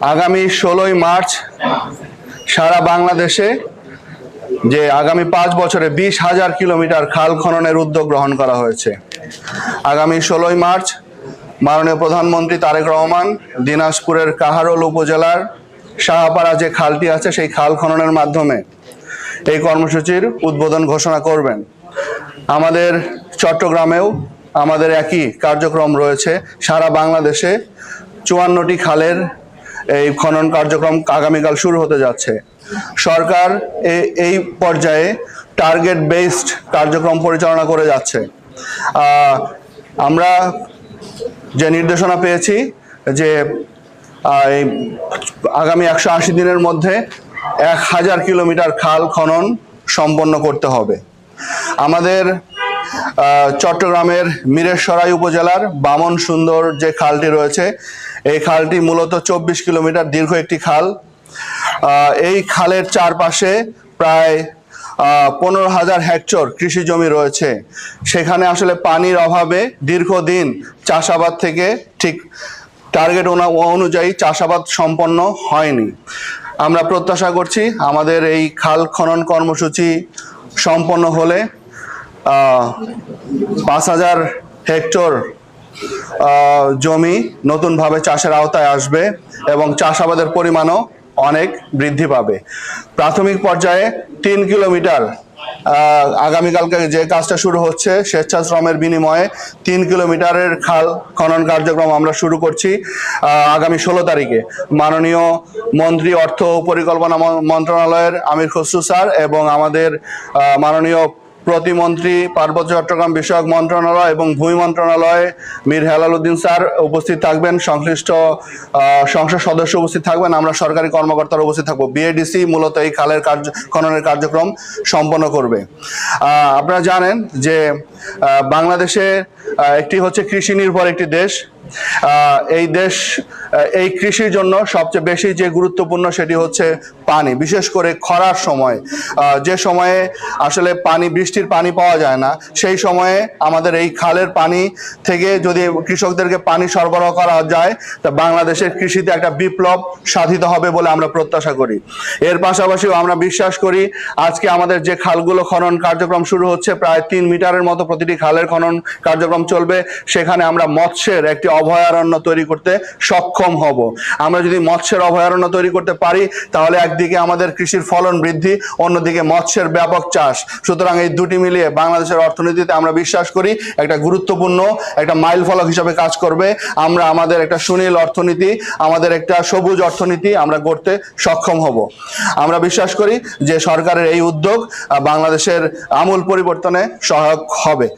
আগামী 16ই মার্চ সারা বাংলাদেশে যে আগামী 5 বছরে 20,000 কিলোমিটার খাল খননের উদ্যোগ গ্রহণ করা হয়েছে। আগামী 16ই মার্চ মাননীয় প্রধানমন্ত্রী তারেক রহমান দিনাজপুরের কাহারোল উপজেলার শাহপাড়া যে খালটি আছে সেই খাল খননের মাধ্যমে এই কর্মসূচির উদ্বোধন ঘোষণা করবেন। আমাদের চট্টগ্রামেও আমাদের একই কার্যক্রম রয়েছে। সারা বাংলাদেশে 54টি খালের এই খনন কার্যক্রম আগামীকাল শুরু হতে যাচ্ছে। সরকার এই পর্যায়ে টার্গেট বেসড কার্যক্রম পরিচালনা করে যাচ্ছে। আমরা যে নির্দেশনা পেয়েছি যে আগামী 180 দিনের মধ্যে 1000 কিলোমিটার খাল খনন সম্পন্ন করতে হবে। আমাদের চট্টগ্রামের মিরেশরাই উপজেলার বামন সুন্দর যে খালটি রয়েছে এই খালটি মূলত 24 কিলোমিটার দীর্ঘ একটি খাল। এই খালের চারপাশে প্রায় 15,000 হেক্টর কৃষি জমি রয়েছে। সেখানে আসলে পানির অভাবে দীর্ঘদিন চাষাবাদ থেকে ঠিক টার্গেট অনুযায়ী চাষাবাদ সম্পন্ন হয়নি। আমরা প্রত্যাশা করছি আমাদের এই খাল খনন কর্মসূচি সম্পন্ন হলে 5,000 হেক্টর জমি নতুনভাবে চাষের আওতায় আসবে এবং চাষাবাদের পরিমাণও অনেক বৃদ্ধি পাবে। প্রাথমিক পর্যায়ে 3 কিলোমিটার আগামীকালকে যে কাজটা শুরু হচ্ছে স্বেচ্ছাশ্রমের বিনিময়ে 3 কিলোমিটারের খাল খনন কার্যক্রম আমরা শুরু করছি আগামী 16 তারিখে। মাননীয় মন্ত্রী অর্থ পরিকল্পনা মন্ত্রণালয়ের আমির খসরু স্যার এবং আমাদের মাননীয় প্রতিমন্ত্রী পার্বত্য চট্টগ্রাম বিষয়ক মন্ত্রণালয় এবং ভূমি মন্ত্রণালয়ে মীর হেলাল উদ্দিন স্যার উপস্থিত থাকবেন, সংশ্লিষ্ট সংসদ সদস্য উপস্থিত থাকবেন, আমরা সরকারি কর্মকর্তারা উপস্থিত থাকবো। বিএডিসি মূলত এই খালের খননের কার্যক্রম সম্পন্ন করবে। আপনারা জানেন যে বাংলাদেশে একটি হচ্ছে কৃষি নির্ভর একটি দেশ। এই দেশ এই কৃষির জন্য সবচেয়ে বেশি যে গুরুত্বপূর্ণ সেটি হচ্ছে পানি, বিশেষ করে খরার সময় যে সময়ে আসলে বৃষ্টির পানি পাওয়া যায় না সেই সময়ে আমাদের এই খালের পানি থেকে যদি কৃষকদেরকে পানি সরবরাহ করা যায় তা বাংলাদেশের কৃষিতে একটা বিপ্লব সাধিত হবে বলে আমরা প্রত্যাশা করি। এর পাশাপাশিও আমরা বিশ্বাস করি আজকে আমাদের যে খালগুলো খনন কার্যক্রম শুরু হচ্ছে প্রায় 3 মিটারের মতো প্রতিটি খালের খনন কার্যক্রম চলবে। সেখানে আমরা মৎস্যের একটি অভয়ারণ্য তৈরি করতে সক্ষম হব। আমরা যদি মৎস্যের অভয়ারণ্য তৈরি করতে পারি তাহলে একদিকে আমাদের কৃষির ফলন বৃদ্ধি, অন্যদিকে মৎস্যের ব্যাপক চাষ। সুতরাং এই দুটি মিলিয়ে বাংলাদেশের অর্থনীতিতে আমরা বিশ্বাস করি একটা গুরুত্বপূর্ণ একটা মাইল ফলক হিসাবে কাজ করবে। আমরা আমাদের একটা সুনীল অর্থনীতি, আমাদের একটা সবুজ অর্থনীতি আমরা গড়তে সক্ষম হব। আমরা বিশ্বাস করি যে সরকারের এই উদ্যোগ বাংলাদেশের আমূল পরিবর্তনে সহায়ক হবে।